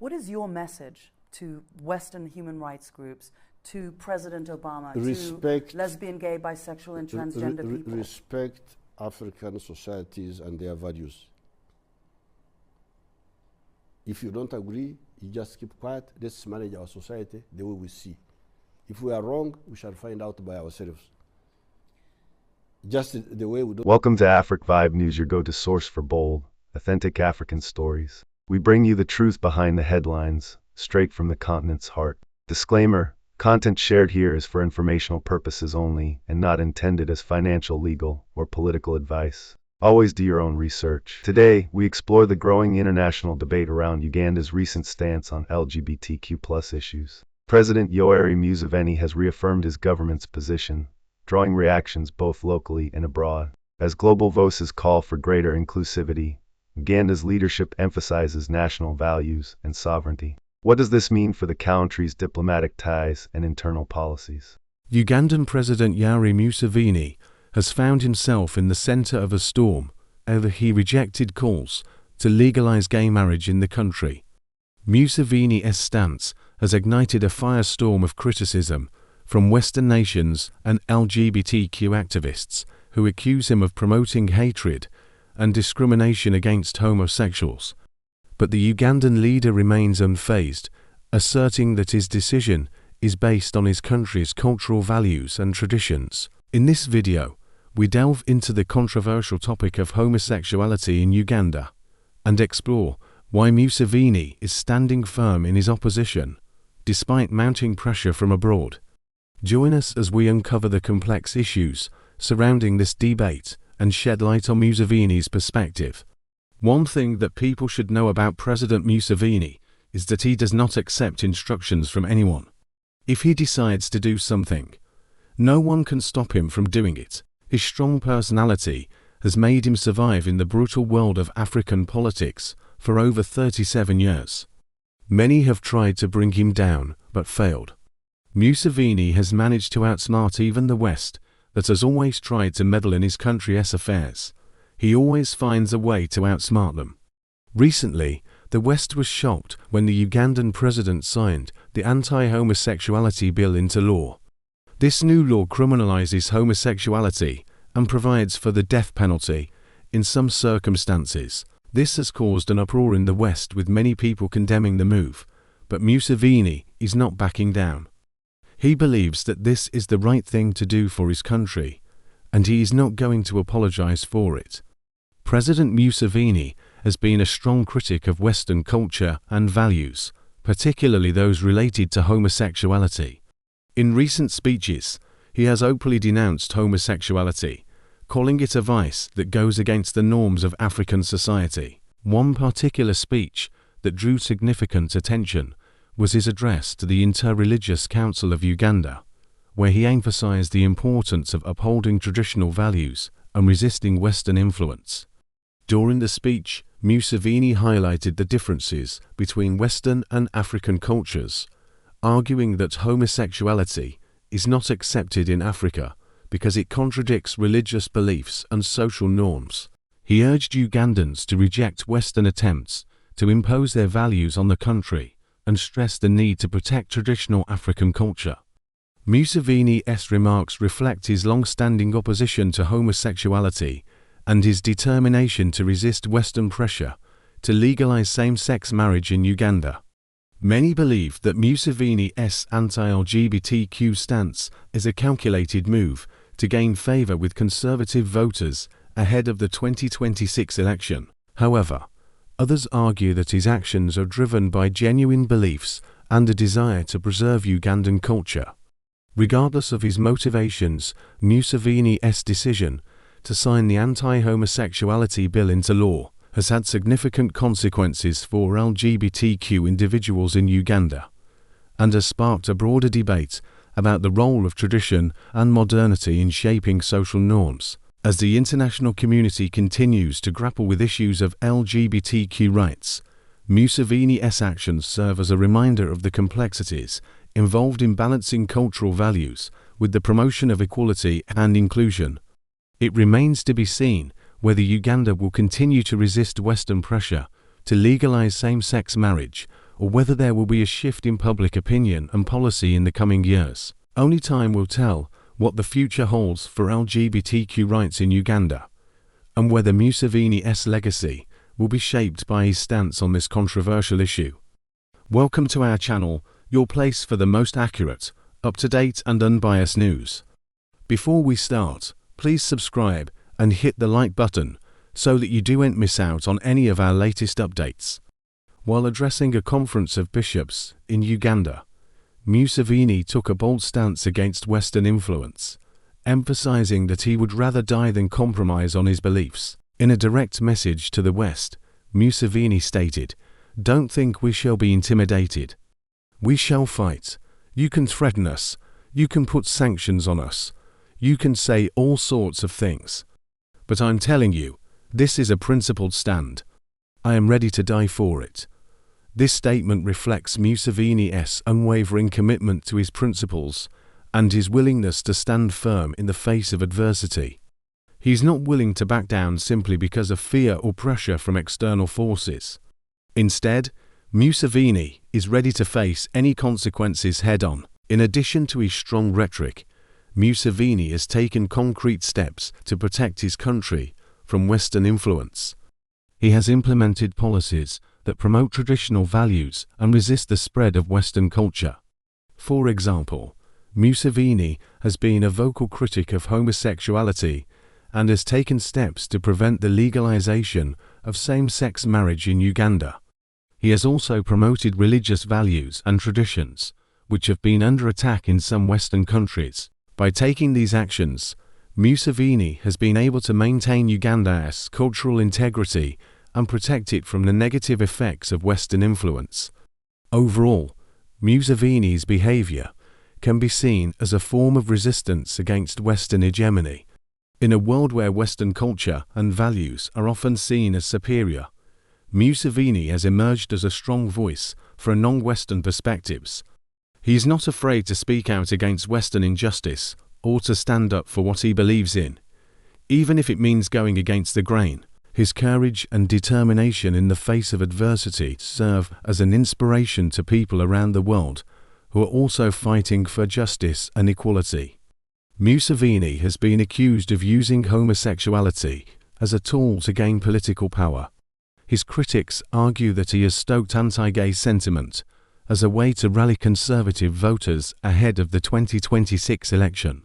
What is your message to Western human rights groups, to President Obama, to lesbian, gay, bisexual, and transgender people? Respect African societies and their values. If you don't agree, you just keep quiet. Let's manage our society the way we see. If we are wrong, we shall find out by ourselves. Just the way we do. Welcome to Afric Vibe News, your go-to source for bold, authentic African stories. We bring you the truth behind the headlines, straight from the continent's heart. Disclaimer: content shared here is for informational purposes only and not intended as financial, legal, or political advice. Always do your own research. Today, we explore the growing international debate around Uganda's recent stance on LGBTQ+ issues. President Yoweri Museveni has reaffirmed his government's position, drawing reactions both locally and abroad. As global voices call for greater inclusivity, Uganda's leadership emphasizes national values and sovereignty. What does this mean for the country's diplomatic ties and internal policies? Ugandan President Yoweri Museveni has found himself in the center of a storm after he rejected calls to legalize gay marriage in the country. Museveni's stance has ignited a firestorm of criticism from Western nations and LGBTQ activists who accuse him of promoting hatred and discrimination against homosexuals. But the Ugandan leader remains unfazed, asserting that his decision is based on his country's cultural values and traditions. In this video, we delve into the controversial topic of homosexuality in Uganda and explore why Museveni is standing firm in his opposition, despite mounting pressure from abroad. Join us as we uncover the complex issues surrounding this debate and shed light on Museveni's perspective. One thing that people should know about President Museveni is that he does not accept instructions from anyone. If he decides to do something, no one can stop him from doing it. His strong personality has made him survive in the brutal world of African politics for over 37 years. Many have tried to bring him down, but failed. Museveni has managed to outsmart even the West, that has always tried to meddle in his country's affairs. He always finds a way to outsmart them. Recently, the West was shocked when the Ugandan president signed the anti-homosexuality bill into law. This new law criminalizes homosexuality and provides for the death penalty in some circumstances. This has caused an uproar in the West, with many people condemning the move, but Museveni is not backing down. He believes that this is the right thing to do for his country, and he is not going to apologize for it. President Museveni has been a strong critic of Western culture and values, particularly those related to homosexuality. In recent speeches, he has openly denounced homosexuality, calling it a vice that goes against the norms of African society. One particular speech that drew significant attention was his address to the Interreligious Council of Uganda, where he emphasized the importance of upholding traditional values and resisting Western influence. During the speech, Museveni highlighted the differences between Western and African cultures, arguing that homosexuality is not accepted in Africa because it contradicts religious beliefs and social norms. He urged Ugandans to reject Western attempts to impose their values on the country and stressed the need to protect traditional African culture. Museveni's remarks reflect his long-standing opposition to homosexuality and his determination to resist Western pressure to legalize same-sex marriage in Uganda. Many believe that Museveni's anti-LGBTQ stance is a calculated move to gain favor with conservative voters ahead of the 2026 election. However, others argue that his actions are driven by genuine beliefs and a desire to preserve Ugandan culture. Regardless of his motivations, Museveni's decision to sign the anti-homosexuality bill into law has had significant consequences for LGBTQ individuals in Uganda, and has sparked a broader debate about the role of tradition and modernity in shaping social norms. As the international community continues to grapple with issues of LGBTQ rights, Museveni's actions serve as a reminder of the complexities involved in balancing cultural values with the promotion of equality and inclusion. It remains to be seen whether Uganda will continue to resist Western pressure to legalize same-sex marriage, or whether there will be a shift in public opinion and policy in the coming years. Only time will tell what the future holds for LGBTQ rights in Uganda, and whether Museveni's legacy will be shaped by his stance on this controversial issue. Welcome to our channel, your place for the most accurate, up-to-date and unbiased news. Before we start, please subscribe and hit the like button so that you don't miss out on any of our latest updates. While addressing a conference of bishops in Uganda, Museveni took a bold stance against Western influence, emphasizing that he would rather die than compromise on his beliefs. In a direct message to the West, Museveni stated, "Don't think we shall be intimidated. We shall fight. You can threaten us. You can put sanctions on us. You can say all sorts of things. But I'm telling you, this is a principled stand. I am ready to die for it." This statement reflects Museveni's unwavering commitment to his principles and his willingness to stand firm in the face of adversity. He is not willing to back down simply because of fear or pressure from external forces. Instead, Museveni is ready to face any consequences head-on. In addition to his strong rhetoric, Museveni has taken concrete steps to protect his country from Western influence. He has implemented policies that promote traditional values and resist the spread of Western culture. For example, Museveni has been a vocal critic of homosexuality and has taken steps to prevent the legalization of same-sex marriage in Uganda. He has also promoted religious values and traditions, which have been under attack in some Western countries. By taking these actions, Museveni has been able to maintain Uganda's cultural integrity and protect it from the negative effects of Western influence. Overall, Museveni's behavior can be seen as a form of resistance against Western hegemony. In a world where Western culture and values are often seen as superior, Museveni has emerged as a strong voice for non-Western perspectives. He is not afraid to speak out against Western injustice or to stand up for what he believes in, even if it means going against the grain. His courage and determination in the face of adversity serve as an inspiration to people around the world who are also fighting for justice and equality. Museveni has been accused of using homosexuality as a tool to gain political power. His critics argue that he has stoked anti-gay sentiment as a way to rally conservative voters ahead of the 2026 election.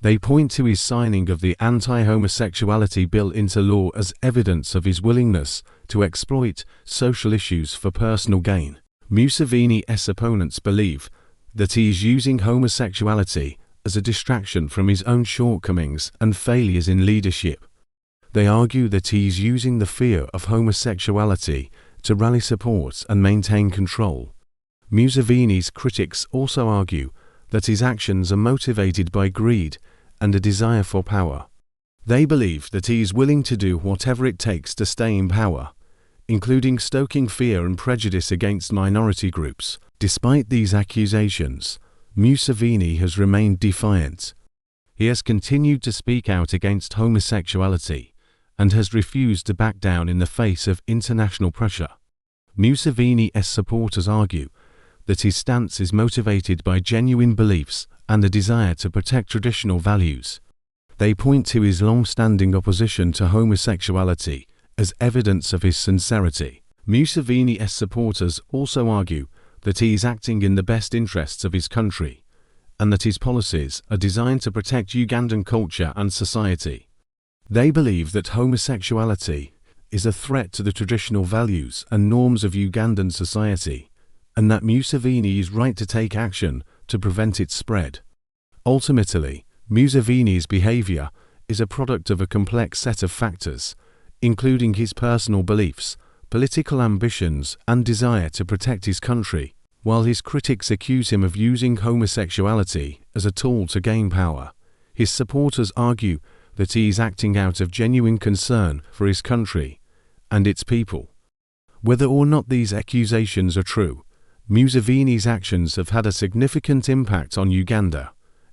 They point to his signing of the anti-homosexuality bill into law as evidence of his willingness to exploit social issues for personal gain. Museveni's opponents believe that he is using homosexuality as a distraction from his own shortcomings and failures in leadership. They argue that he is using the fear of homosexuality to rally support and maintain control. Museveni's critics also argue that his actions are motivated by greed and a desire for power. They believe that he is willing to do whatever it takes to stay in power, including stoking fear and prejudice against minority groups. Despite these accusations, Museveni has remained defiant. He has continued to speak out against homosexuality and has refused to back down in the face of international pressure. Museveni's supporters argue that his stance is motivated by genuine beliefs and a desire to protect traditional values. They point to his long-standing opposition to homosexuality as evidence of his sincerity. Museveni's supporters also argue that he is acting in the best interests of his country and that his policies are designed to protect Ugandan culture and society. They believe that homosexuality is a threat to the traditional values and norms of Ugandan society, and that Museveni is right to take action to prevent its spread. Ultimately, Museveni's behavior is a product of a complex set of factors, including his personal beliefs, political ambitions, and desire to protect his country. While his critics accuse him of using homosexuality as a tool to gain power, his supporters argue that he is acting out of genuine concern for his country and its people. Whether or not these accusations are true, Museveni's actions have had a significant impact on Uganda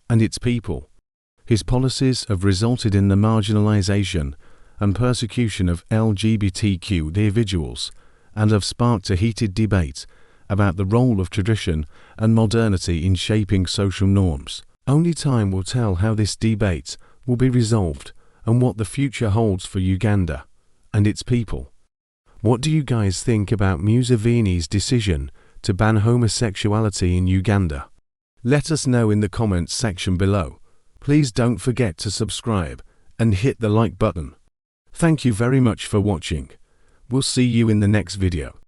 and its people. His policies have resulted in the marginalization and persecution of LGBTQ individuals and have sparked a heated debate about the role of tradition and modernity in shaping social norms. Only time will tell how this debate will be resolved and what the future holds for Uganda and its people. What do you guys think about Museveni's decision to ban homosexuality in Uganda? Let us know in the comments section below. Please don't forget to subscribe and hit the like button. Thank you very much for watching. We'll see you in the next video.